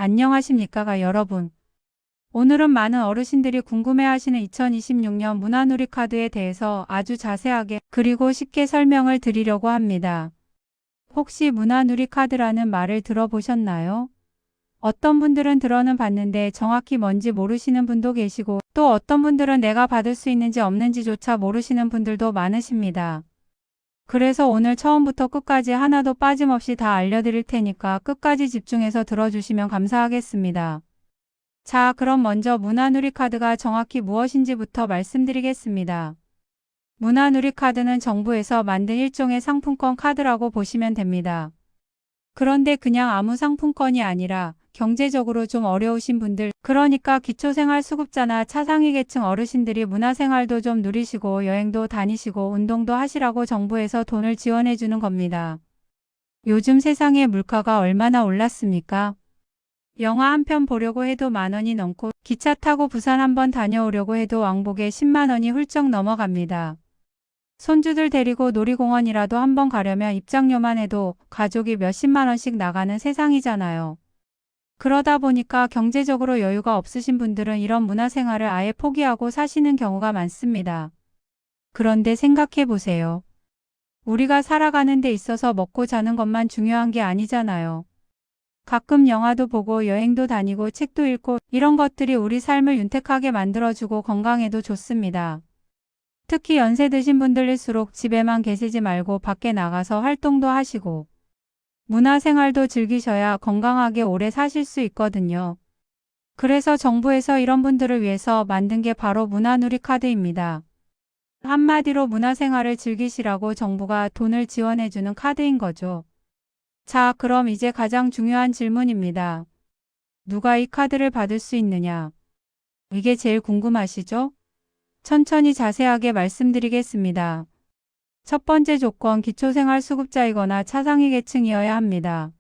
안녕하십니까 여러분. 오늘은 많은 어르신들이 궁금해하시는 2026년 문화누리카드에 대해서 아주 자세하게 그리고 쉽게 설명을 드리려고 합니다. 혹시 문화누리카드라는 말을 들어보셨나요? 어떤 분들은 들어는 봤는데 정확히 뭔지 모르시는 분도 계시고 또 어떤 분들은 내가 받을 수 있는지 없는지조차 모르시는 분들도 많으십니다. 그래서 오늘 처음부터 끝까지 하나도 빠짐없이 다 알려드릴 테니까 끝까지 집중해서 들어주시면 감사하겠습니다. 자, 그럼 먼저 문화누리카드가 정확히 무엇인지부터 말씀드리겠습니다. 문화누리카드는 정부에서 만든 일종의 상품권 카드라고 보시면 됩니다. 그런데 그냥 아무 상품권이 아니라 경제적으로 좀 어려우신 분들, 그러니까 기초생활수급자나 차상위 계층 어르신들이 문화생활도 좀 누리시고 여행도 다니시고 운동도 하시라고 정부에서 돈을 지원해 주는 겁니다. 요즘 세상의 물가가 얼마나 올랐습니까? 영화 한 편 보려고 해도 10,000원이 넘고 기차 타고 부산 한번 다녀오려고 해도 왕복에 10만 원이 훌쩍 넘어갑니다. 손주들 데리고 놀이공원이라도 한번 가려면 입장료만 해도 가족이 몇십만 원씩 나가는 세상이잖아요. 그러다 보니까 경제적으로 여유가 없으신 분들은 이런 문화생활을 아예 포기하고 사시는 경우가 많습니다. 그런데 생각해 보세요. 우리가 살아가는 데 있어서 먹고 자는 것만 중요한 게 아니잖아요. 가끔 영화도 보고 여행도 다니고 책도 읽고 이런 것들이 우리 삶을 윤택하게 만들어주고 건강에도 좋습니다. 특히 연세 드신 분들일수록 집에만 계시지 말고 밖에 나가서 활동도 하시고 문화생활도 즐기셔야 건강하게 오래 사실 수 있거든요. 그래서 정부에서 이런 분들을 위해서 만든 게 바로 문화누리카드입니다. 한마디로 문화생활을 즐기시라고 정부가 돈을 지원해주는 카드인 거죠. 자, 그럼 이제 가장 중요한 질문입니다. 누가 이 카드를 받을 수 있느냐? 이게 제일 궁금하시죠? 천천히 자세하게 말씀드리겠습니다. 첫 번째 조건, 기초생활수급자이거나 차상위 계층이어야 합니다.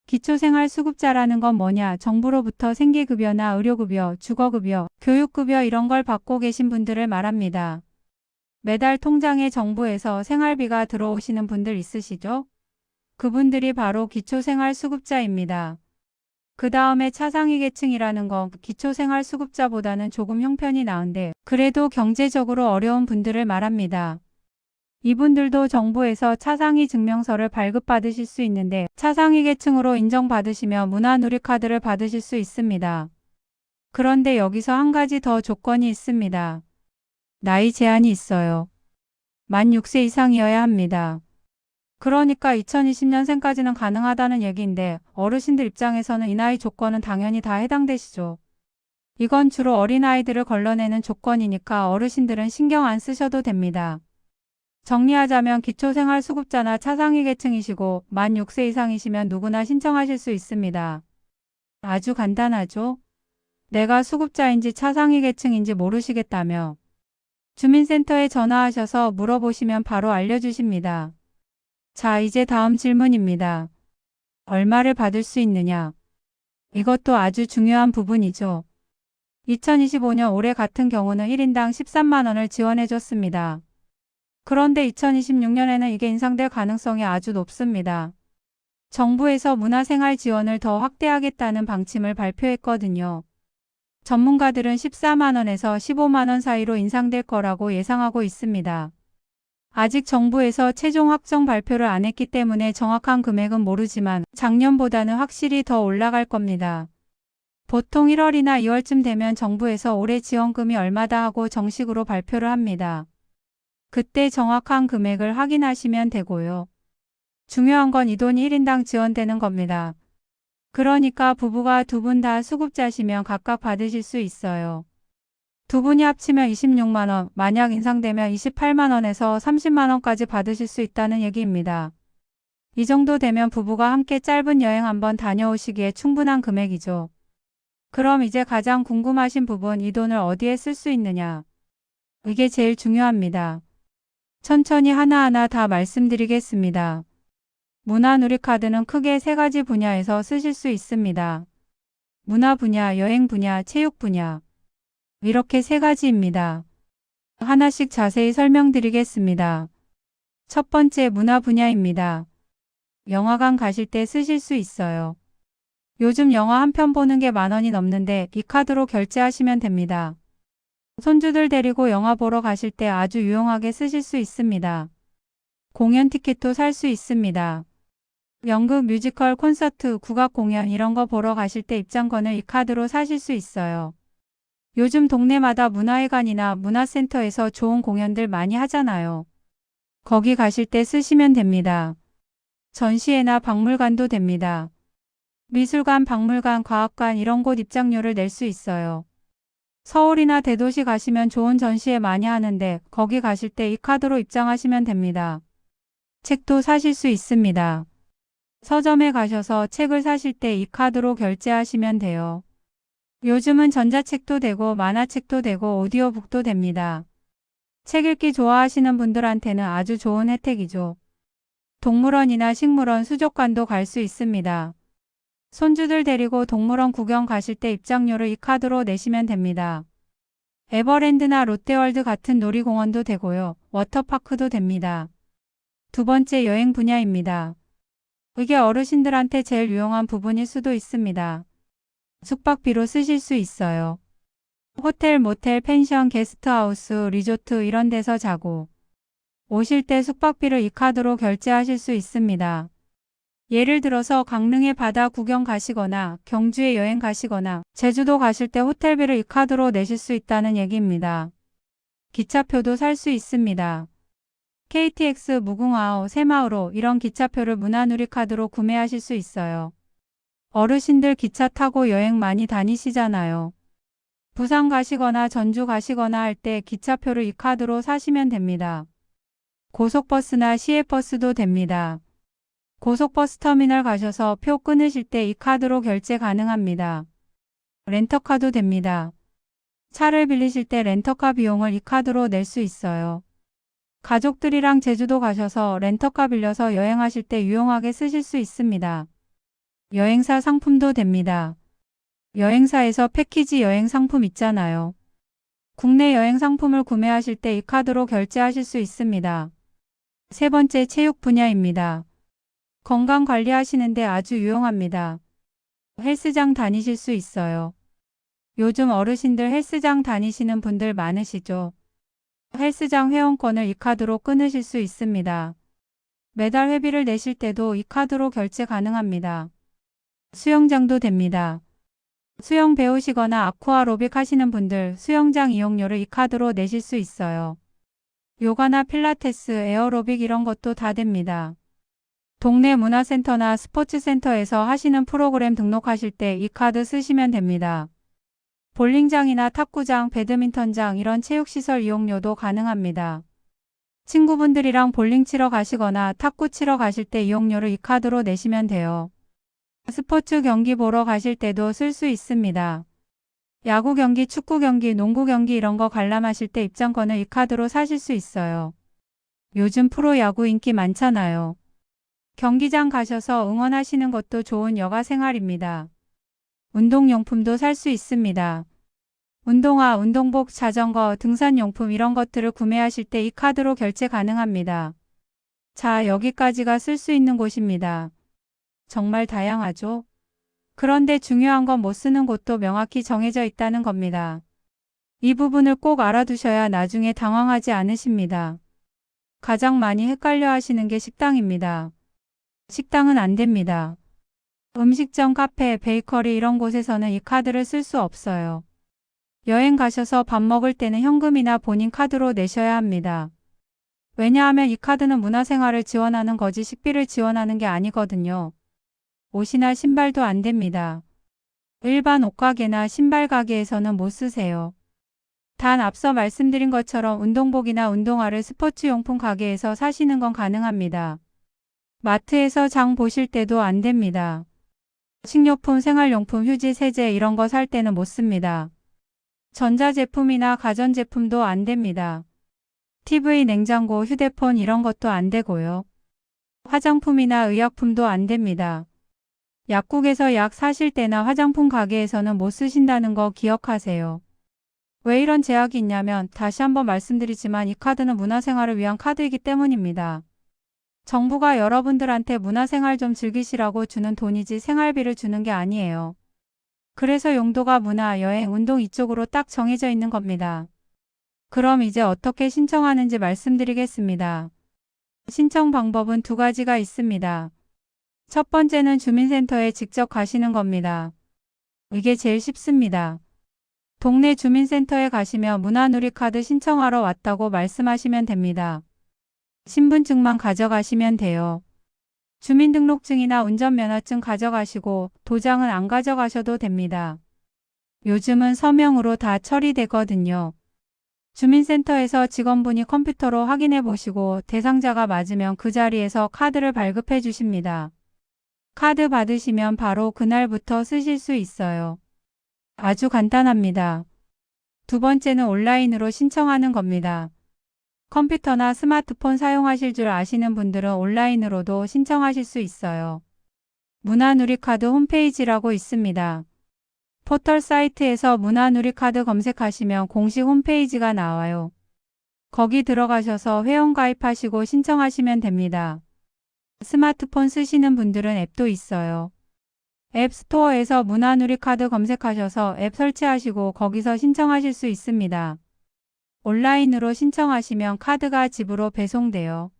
기초생활수급자라는 건 뭐냐? 정부로부터 생계급여나 의료급여, 주거급여, 교육급여 이런 걸 받고 계신 분들을 말합니다. 매달 통장에 정부에서 생활비가 들어오시는 분들 있으시죠? 그분들이 바로 기초생활수급자입니다. 그 다음에 차상위 계층이라는 건 기초생활수급자보다는 조금 형편이 나은데 그래도 경제적으로 어려운 분들을 말합니다. 이분들도 정부에서 차상위 증명서를 발급받으실 수 있는데 차상위 계층으로 인정받으시면 문화누리카드를 받으실 수 있습니다. 그런데 여기서 한 가지 더 조건이 있습니다. 나이 제한이 있어요. 만 6세 이상이어야 합니다. 그러니까 2020년생까지는 가능하다는 얘기인데 어르신들 입장에서는 이 나이 조건은 당연히 다 해당되시죠. 이건 주로 어린아이들을 걸러내는 조건이니까 어르신들은 신경 안 쓰셔도 됩니다. 정리하자면 기초생활수급자나 차상위 계층이시고 만 6세 이상이시면 누구나 신청하실 수 있습니다. 아주 간단하죠? 내가 수급자인지 차상위 계층인지 모르시겠다며 주민센터에 전화하셔서 물어보시면 바로 알려주십니다. 자, 이제 다음 질문입니다. 얼마를 받을 수 있느냐? 이것도 아주 중요한 부분이죠. 2025년 올해 같은 경우는 1인당 13만 원을 지원해줬습니다. 그런데 2026년에는 이게 인상될 가능성이 아주 높습니다. 정부에서 문화생활 지원을 더 확대하겠다는 방침을 발표했거든요. 전문가들은 14만 원에서 15만 원 사이로 인상될 거라고 예상하고 있습니다. 아직 정부에서 최종 확정 발표를 안 했기 때문에 정확한 금액은 모르지만 작년보다는 확실히 더 올라갈 겁니다. 보통 1월이나 2월쯤 되면 정부에서 올해 지원금이 얼마다 하고 정식으로 발표를 합니다. 그때 정확한 금액을 확인하시면 되고요. 중요한 건 이 돈이 1인당 지원되는 겁니다. 그러니까 부부가 두 분 다 수급자시면 각각 받으실 수 있어요. 두 분이 합치면 26만 원, 만약 인상되면 28만 원에서 30만 원까지 받으실 수 있다는 얘기입니다. 이 정도 되면 부부가 함께 짧은 여행 한번 다녀오시기에 충분한 금액이죠. 그럼 이제 가장 궁금하신 부분, 이 돈을 어디에 쓸 수 있느냐? 이게 제일 중요합니다. 천천히 하나하나 다 말씀드리겠습니다. 문화누리카드는 크게 세 가지 분야에서 쓰실 수 있습니다. 문화 분야, 여행 분야, 체육 분야. 이렇게 세 가지입니다. 하나씩 자세히 설명드리겠습니다. 첫 번째 문화 분야입니다. 영화관 가실 때 쓰실 수 있어요. 요즘 영화 한 편 보는 게 10,000원이 넘는데 이 카드로 결제하시면 됩니다. 손주들 데리고 영화 보러 가실 때 아주 유용하게 쓰실 수 있습니다. 공연 티켓도 살 수 있습니다. 연극, 뮤지컬, 콘서트, 국악 공연 이런 거 보러 가실 때 입장권을 이 카드로 사실 수 있어요. 요즘 동네마다 문화회관이나 문화센터에서 좋은 공연들 많이 하잖아요. 거기 가실 때 쓰시면 됩니다. 전시회나 박물관도 됩니다. 미술관, 박물관, 과학관 이런 곳 입장료를 낼 수 있어요. 서울이나 대도시 가시면 좋은 전시회 많이 하는데 거기 가실 때 이 카드로 입장하시면 됩니다. 책도 사실 수 있습니다. 서점에 가셔서 책을 사실 때 이 카드로 결제하시면 돼요. 요즘은 전자책도 되고 만화책도 되고 오디오북도 됩니다. 책 읽기 좋아하시는 분들한테는 아주 좋은 혜택이죠. 동물원이나 식물원, 수족관도 갈 수 있습니다. 손주들 데리고 동물원 구경 가실 때 입장료를 이 카드로 내시면 됩니다. 에버랜드나 롯데월드 같은 놀이공원도 되고요. 워터파크도 됩니다. 두 번째 여행 분야입니다. 이게 어르신들한테 제일 유용한 부분일 수도 있습니다. 숙박비로 쓰실 수 있어요. 호텔, 모텔, 펜션, 게스트하우스, 리조트 이런 데서 자고 오실 때 숙박비를 이 카드로 결제하실 수 있습니다. 예를 들어서 강릉에 바다 구경 가시거나 경주에 여행 가시거나 제주도 가실 때 호텔비를 이 카드로 내실 수 있다는 얘기입니다. 기차표도 살 수 있습니다. KTX, 무궁화호, 새마을호 이런 기차표를 문화누리 카드로 구매하실 수 있어요. 어르신들 기차 타고 여행 많이 다니시잖아요. 부산 가시거나 전주 가시거나 할 때 기차표를 이 카드로 사시면 됩니다. 고속버스나 시외버스도 됩니다. 고속버스 터미널 가셔서 표 끊으실 때 이 카드로 결제 가능합니다. 렌터카도 됩니다. 차를 빌리실 때 렌터카 비용을 이 카드로 낼 수 있어요. 가족들이랑 제주도 가셔서 렌터카 빌려서 여행하실 때 유용하게 쓰실 수 있습니다. 여행사 상품도 됩니다. 여행사에서 패키지 여행 상품 있잖아요. 국내 여행 상품을 구매하실 때 이 카드로 결제하실 수 있습니다. 세 번째 체육 분야입니다. 건강 관리하시는데 아주 유용합니다. 헬스장 다니실 수 있어요. 요즘 어르신들 헬스장 다니시는 분들 많으시죠? 헬스장 회원권을 이 카드로 끊으실 수 있습니다. 매달 회비를 내실 때도 이 카드로 결제 가능합니다. 수영장도 됩니다. 수영 배우시거나 아쿠아로빅 하시는 분들 수영장 이용료를 이 카드로 내실 수 있어요. 요가나 필라테스, 에어로빅 이런 것도 다 됩니다. 동네 문화센터나 스포츠센터에서 하시는 프로그램 등록하실 때 이 카드 쓰시면 됩니다. 볼링장이나 탁구장, 배드민턴장 이런 체육시설 이용료도 가능합니다. 친구분들이랑 볼링 치러 가시거나 탁구 치러 가실 때 이용료를 이 카드로 내시면 돼요. 스포츠 경기 보러 가실 때도 쓸 수 있습니다. 야구 경기, 축구 경기, 농구 경기 이런 거 관람하실 때 입장권을 이 카드로 사실 수 있어요. 요즘 프로야구 인기 많잖아요. 경기장 가셔서 응원하시는 것도 좋은 여가 생활입니다. 운동용품도 살 수 있습니다. 운동화, 운동복, 자전거, 등산용품 이런 것들을 구매하실 때 이 카드로 결제 가능합니다. 자, 여기까지가 쓸 수 있는 곳입니다. 정말 다양하죠? 그런데 중요한 건 못 쓰는 곳도 명확히 정해져 있다는 겁니다. 이 부분을 꼭 알아두셔야 나중에 당황하지 않으십니다. 가장 많이 헷갈려 하시는 게 식당입니다. 식당은 안 됩니다. 음식점, 카페, 베이커리 이런 곳에서는 이 카드를 쓸 수 없어요. 여행 가셔서 밥 먹을 때는 현금이나 본인 카드로 내셔야 합니다. 왜냐하면 이 카드는 문화생활을 지원하는 거지 식비를 지원하는 게 아니거든요. 옷이나 신발도 안 됩니다. 일반 옷가게나 신발 가게에서는 못 쓰세요. 단 앞서 말씀드린 것처럼 운동복이나 운동화를 스포츠용품 가게에서 사시는 건 가능합니다. 마트에서 장 보실 때도 안 됩니다. 식료품, 생활용품, 휴지, 세제 이런 거 살 때는 못 씁니다. 전자제품이나 가전제품도 안 됩니다. TV, 냉장고, 휴대폰 이런 것도 안 되고요. 화장품이나 의약품도 안 됩니다. 약국에서 약 사실 때나 화장품 가게에서는 못 쓰신다는 거 기억하세요. 왜 이런 제약이 있냐면 다시 한번 말씀드리지만 이 카드는 문화생활을 위한 카드이기 때문입니다. 정부가 여러분들한테 문화생활 좀 즐기시라고 주는 돈이지 생활비를 주는 게 아니에요. 그래서 용도가 문화, 여행, 운동 이쪽으로 딱 정해져 있는 겁니다. 그럼 이제 어떻게 신청하는지 말씀드리겠습니다. 신청 방법은 두 가지가 있습니다. 첫 번째는 주민센터에 직접 가시는 겁니다. 이게 제일 쉽습니다. 동네 주민센터에 가시면 문화누리카드 신청하러 왔다고 말씀하시면 됩니다. 신분증만 가져가시면 돼요. 주민등록증이나 운전면허증 가져가시고 도장은 안 가져가셔도 됩니다. 요즘은 서명으로 다 처리되거든요. 주민센터에서 직원분이 컴퓨터로 확인해 보시고 대상자가 맞으면 그 자리에서 카드를 발급해 주십니다. 카드 받으시면 바로 그날부터 쓰실 수 있어요. 아주 간단합니다. 두 번째는 온라인으로 신청하는 겁니다. 컴퓨터나 스마트폰 사용하실 줄 아시는 분들은 온라인으로도 신청하실 수 있어요. 문화누리카드 홈페이지라고 있습니다. 포털 사이트에서 문화누리카드 검색하시면 공식 홈페이지가 나와요. 거기 들어가셔서 회원가입하시고 신청하시면 됩니다. 스마트폰 쓰시는 분들은 앱도 있어요. 앱스토어에서 문화누리카드 검색하셔서 앱 설치하시고 거기서 신청하실 수 있습니다. 온라인으로 신청하시면 카드가 집으로 배송돼요.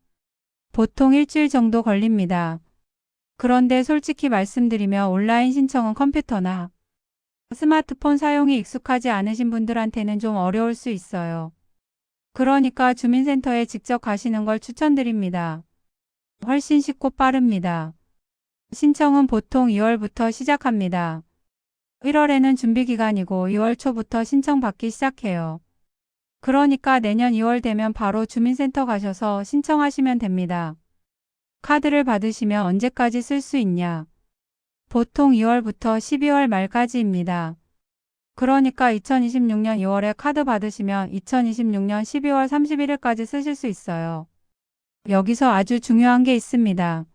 보통 일주일 정도 걸립니다. 그런데 솔직히 말씀드리면 온라인 신청은 컴퓨터나 스마트폰 사용이 익숙하지 않으신 분들한테는 좀 어려울 수 있어요. 그러니까 주민센터에 직접 가시는 걸 추천드립니다. 훨씬 쉽고 빠릅니다. 신청은 보통 2월부터 시작합니다. 1월에는 준비기간이고 2월 초부터 신청 받기 시작해요. 그러니까 내년 2월 되면 바로 주민센터 가셔서 신청하시면 됩니다. 카드를 받으시면 언제까지 쓸 수 있냐? 보통 2월부터 12월 말까지입니다. 그러니까 2026년 2월에 카드 받으시면 2026년 12월 31일까지 쓰실 수 있어요. 여기서 아주 중요한 게 있습니다.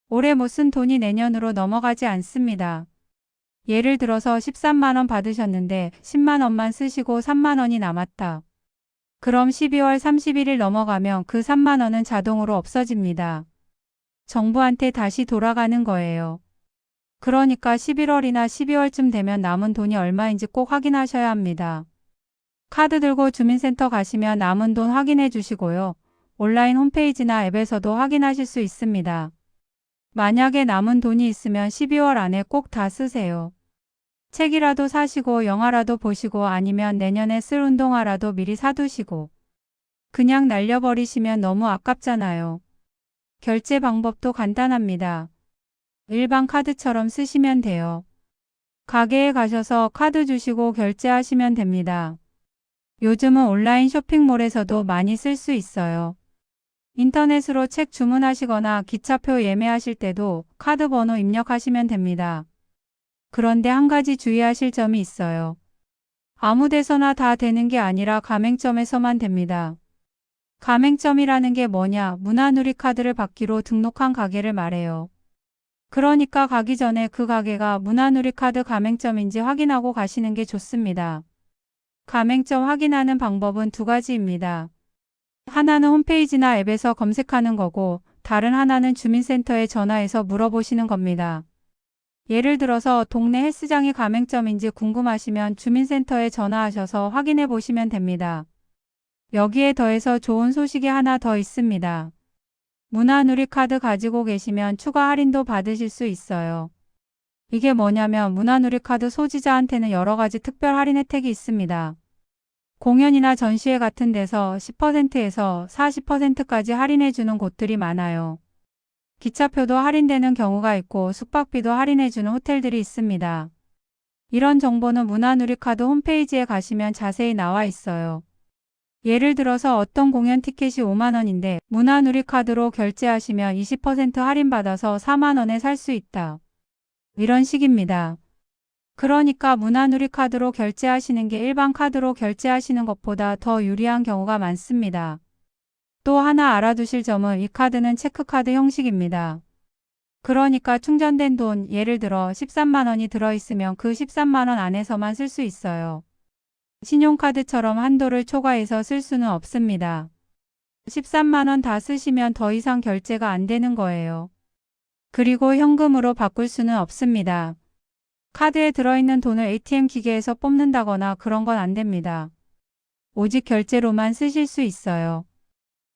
올해 못 쓴 돈이 내년으로 넘어가지 않습니다. 예를 들어서 13만원 받으셨는데 10만원만 쓰시고 3만원이 남았다. 그럼 12월 31일 넘어가면 그 3만원은 자동으로 없어집니다. 정부한테 다시 돌아가는 거예요. 그러니까 11월이나 12월쯤 되면 남은 돈이 얼마인지 꼭 확인하셔야 합니다. 카드 들고 주민센터 가시면 남은 돈 확인해 주시고요. 온라인 홈페이지나 앱에서도 확인하실 수 있습니다. 만약에 남은 돈이 있으면 12월 안에 꼭 다 쓰세요. 책이라도 사시고 영화라도 보시고 아니면 내년에 쓸 운동화라도 미리 사두시고 그냥 날려버리시면 너무 아깝잖아요. 결제 방법도 간단합니다. 일반 카드처럼 쓰시면 돼요. 가게에 가셔서 카드 주시고 결제하시면 됩니다. 요즘은 온라인 쇼핑몰에서도 많이 쓸 수 있어요. 인터넷으로 책 주문하시거나 기차표 예매하실 때도 카드 번호 입력하시면 됩니다. 그런데 한 가지 주의하실 점이 있어요. 아무 데서나 다 되는 게 아니라 가맹점에서만 됩니다. 가맹점이라는 게 뭐냐? 문화누리카드를 받기로 등록한 가게를 말해요. 그러니까 가기 전에 그 가게가 문화누리카드 가맹점인지 확인하고 가시는 게 좋습니다. 가맹점 확인하는 방법은 두 가지입니다. 하나는 홈페이지나 앱에서 검색하는 거고 다른 하나는 주민센터에 전화해서 물어보시는 겁니다. 예를 들어서 동네 헬스장이 가맹점인지 궁금하시면 주민센터에 전화하셔서 확인해 보시면 됩니다. 여기에 더해서 좋은 소식이 하나 더 있습니다. 문화누리카드 가지고 계시면 추가 할인도 받으실 수 있어요. 이게 뭐냐면 문화누리카드 소지자한테는 여러 가지 특별 할인 혜택이 있습니다. 공연이나 전시회 같은 데서 10%에서 40%까지 할인해 주는 곳들이 많아요. 기차표도 할인되는 경우가 있고 숙박비도 할인해주는 호텔들이 있습니다. 이런 정보는 문화누리카드 홈페이지에 가시면 자세히 나와 있어요. 예를 들어서 어떤 공연 티켓이 5만원인데 문화누리카드로 결제하시면 20% 할인받아서 4만원에 살 수 있다. 이런 식입니다. 그러니까 문화누리카드로 결제하시는 게 일반 카드로 결제하시는 것보다 더 유리한 경우가 많습니다. 또 하나 알아두실 점은 이 카드는 체크카드 형식입니다. 그러니까 충전된 돈, 예를 들어 13만원이 들어있으면 그 13만원 안에서만 쓸 수 있어요. 신용카드처럼 한도를 초과해서 쓸 수는 없습니다. 13만 원 다 쓰시면 더 이상 결제가 안 되는 거예요. 그리고 현금으로 바꿀 수는 없습니다. 카드에 들어있는 돈을 ATM 기계에서 뽑는다거나 그런 건 안 됩니다. 오직 결제로만 쓰실 수 있어요.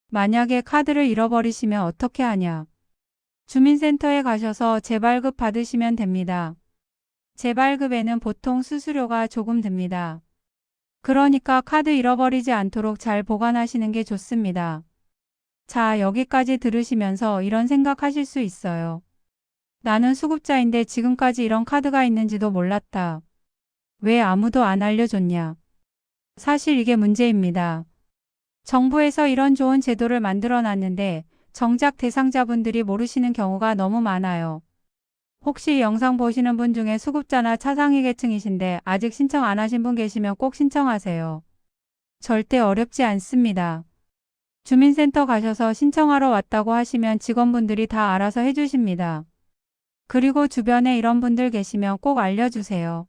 만약에 카드를 잃어버리시면 어떻게 하냐? 주민센터에 가셔서 재발급 받으시면 됩니다. 재발급에는 보통 수수료가 조금 듭니다. 그러니까 카드 잃어버리지 않도록 잘 보관하시는 게 좋습니다. 자, 여기까지 들으시면서 이런 생각하실 수 있어요. 나는 수급자인데 지금까지 이런 카드가 있는지도 몰랐다. 왜 아무도 안 알려줬냐? 사실 이게 문제입니다. 정부에서 이런 좋은 제도를 만들어 놨는데 정작 대상자분들이 모르시는 경우가 너무 많아요. 혹시 이 영상 보시는 분 중에 수급자나 차상위 계층이신데 아직 신청 안 하신 분 계시면 꼭 신청하세요. 절대 어렵지 않습니다. 주민센터 가셔서 신청하러 왔다고 하시면 직원분들이 다 알아서 해주십니다. 그리고 주변에 이런 분들 계시면 꼭 알려주세요.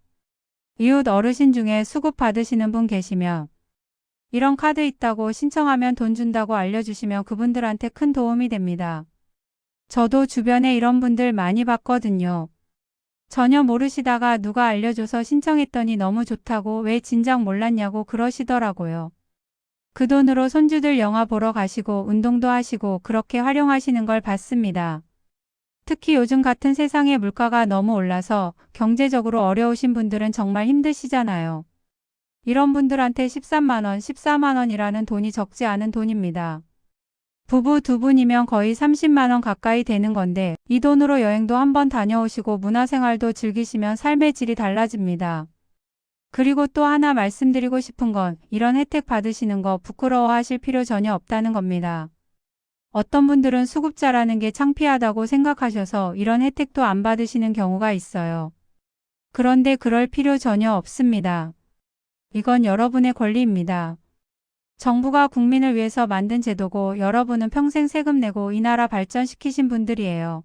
이웃 어르신 중에 수급 받으시는 분 계시면 이런 카드 있다고 신청하면 돈 준다고 알려주시면 그분들한테 큰 도움이 됩니다. 저도 주변에 이런 분들 많이 봤거든요. 전혀 모르시다가 누가 알려줘서 신청했더니 너무 좋다고 왜 진작 몰랐냐고 그러시더라고요. 그 돈으로 손주들 영화 보러 가시고 운동도 하시고 그렇게 활용하시는 걸 봤습니다. 특히 요즘 같은 세상에 물가가 너무 올라서 경제적으로 어려우신 분들은 정말 힘드시잖아요. 이런 분들한테 13만 원, 14만 원이라는 돈이 적지 않은 돈입니다. 부부 두 분이면 거의 30만 원 가까이 되는 건데 이 돈으로 여행도 한번 다녀오시고 문화생활도 즐기시면 삶의 질이 달라집니다. 그리고 또 하나 말씀드리고 싶은 건 이런 혜택 받으시는 거 부끄러워하실 필요 전혀 없다는 겁니다. 어떤 분들은 수급자라는 게 창피하다고 생각하셔서 이런 혜택도 안 받으시는 경우가 있어요. 그런데 그럴 필요 전혀 없습니다. 이건 여러분의 권리입니다. 정부가 국민을 위해서 만든 제도고 여러분은 평생 세금 내고 이 나라 발전시키신 분들이에요.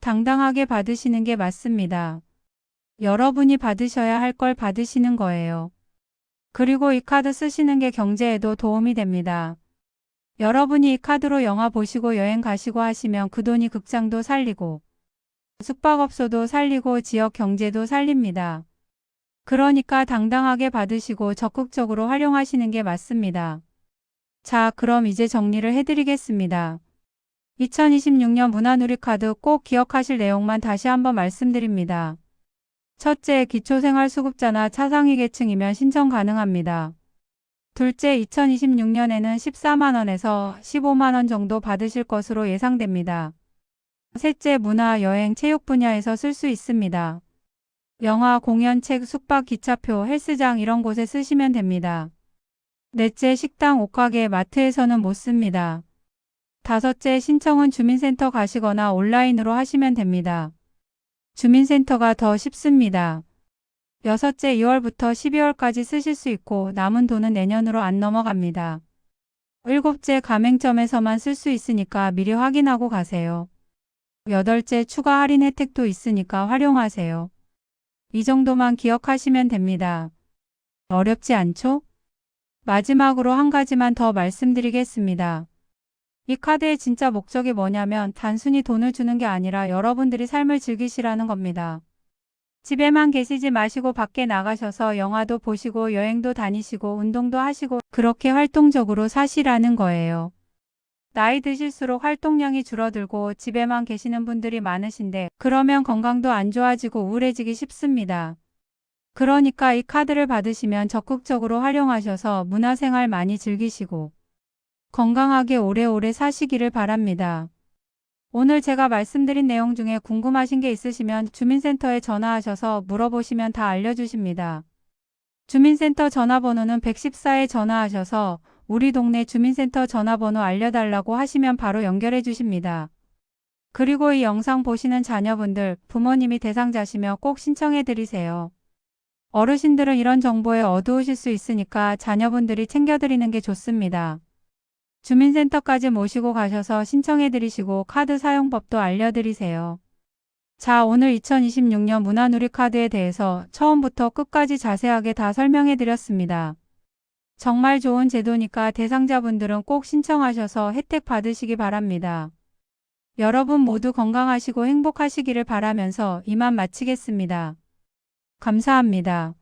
당당하게 받으시는 게 맞습니다. 여러분이 받으셔야 할 걸 받으시는 거예요. 그리고 이 카드 쓰시는 게 경제에도 도움이 됩니다. 여러분이 이 카드로 영화 보시고 여행 가시고 하시면 그 돈이 극장도 살리고 숙박업소도 살리고 지역 경제도 살립니다. 그러니까 당당하게 받으시고 적극적으로 활용하시는 게 맞습니다. 자, 그럼 이제 정리를 해드리겠습니다. 2026년 문화누리카드 꼭 기억하실 내용만 다시 한번 말씀드립니다. 첫째, 기초생활수급자나 차상위 계층이면 신청 가능합니다. 둘째, 2026년에는 14만원에서 15만원 정도 받으실 것으로 예상됩니다. 셋째, 문화, 여행, 체육 분야에서 쓸 수 있습니다. 영화, 공연, 책, 숙박, 기차표, 헬스장 이런 곳에 쓰시면 됩니다. 넷째, 식당, 옷가게, 마트에서는 못 씁니다. 다섯째, 신청은 주민센터 가시거나 온라인으로 하시면 됩니다. 주민센터가 더 쉽습니다. 여섯째, 2월부터 12월까지 쓰실 수 있고 남은 돈은 내년으로 안 넘어갑니다. 일곱째, 가맹점에서만 쓸 수 있으니까 미리 확인하고 가세요. 여덟째, 추가 할인 혜택도 있으니까 활용하세요. 이 정도만 기억하시면 됩니다. 어렵지 않죠? 마지막으로 한 가지만 더 말씀드리겠습니다. 이 카드의 진짜 목적이 뭐냐면 단순히 돈을 주는 게 아니라 여러분들이 삶을 즐기시라는 겁니다. 집에만 계시지 마시고 밖에 나가셔서 영화도 보시고 여행도 다니시고 운동도 하시고 그렇게 활동적으로 사시라는 거예요. 나이 드실수록 활동량이 줄어들고 집에만 계시는 분들이 많으신데 그러면 건강도 안 좋아지고 우울해지기 쉽습니다. 그러니까 이 카드를 받으시면 적극적으로 활용하셔서 문화생활 많이 즐기시고 건강하게 오래오래 사시기를 바랍니다. 오늘 제가 말씀드린 내용 중에 궁금하신 게 있으시면 주민센터에 전화하셔서 물어보시면 다 알려주십니다. 주민센터 전화번호는 114에 전화하셔서 우리 동네 주민센터 전화번호 알려달라고 하시면 바로 연결해 주십니다. 그리고 이 영상 보시는 자녀분들, 부모님이 대상자시면 꼭 신청해 드리세요. 어르신들은 이런 정보에 어두우실 수 있으니까 자녀분들이 챙겨드리는 게 좋습니다. 주민센터까지 모시고 가셔서 신청해 드리시고 카드 사용법도 알려드리세요. 자, 오늘 2026년 문화누리카드에 대해서 처음부터 끝까지 자세하게 다 설명해 드렸습니다. 정말 좋은 제도니까 대상자분들은 꼭 신청하셔서 혜택 받으시기 바랍니다. 여러분 모두 건강하시고 행복하시기를 바라면서 이만 마치겠습니다. 감사합니다.